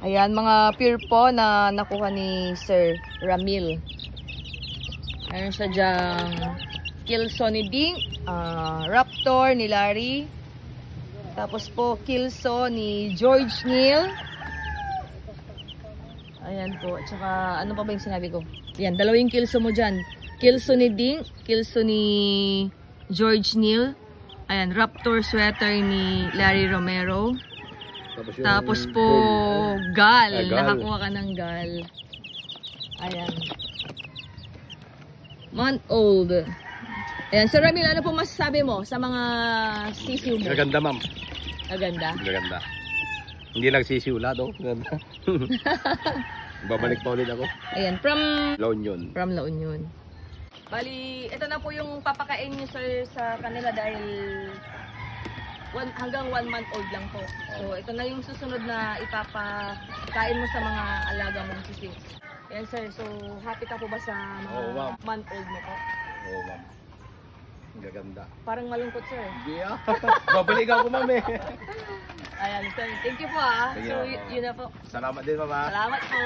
Ayan, mga pure po na nakuha ni Sir Ramil. Ayun siya dyang Kilso ni Ding, Raptor ni Larry. Tapos po, Kilso ni George Neil. Ayan po. At saka, ano pa ba yung sinabi ko? Ayan, dalawang Kilso mo dyan. Kilso ni Ding, Kilso ni George Neil. Ayan, Raptor sweater ni Larry Romero. Tapos po, gal. Nakakuha ka ng gal. Ayan. Month old. Ayan, Sir Ramil, ano po masasabi mo sa mga sisiw mo? Maganda, ma'am. Maganda? Maganda. Hindi lang sisiwla, no? Maganda. Babalik pa ulit ako. Ayan, from La Union. From La Union. Bali, ito na po yung papakain niyo, sir, sa kanila dahil hanggang 1 month old lang po. So, ito na yung susunod na ipapakain mo sa mga alaga mong sisiw. Ayan, sir. So, happy ka po ba sa mga month old mo po? Oo, ma'am. Gaganda. Parang malungkot, sir. Hindi ah. Babalik ako, ma'am eh. Ayan, sir. Thank you po ah. Sige, So, yun na po. Salamat din, ma'am. Salamat po.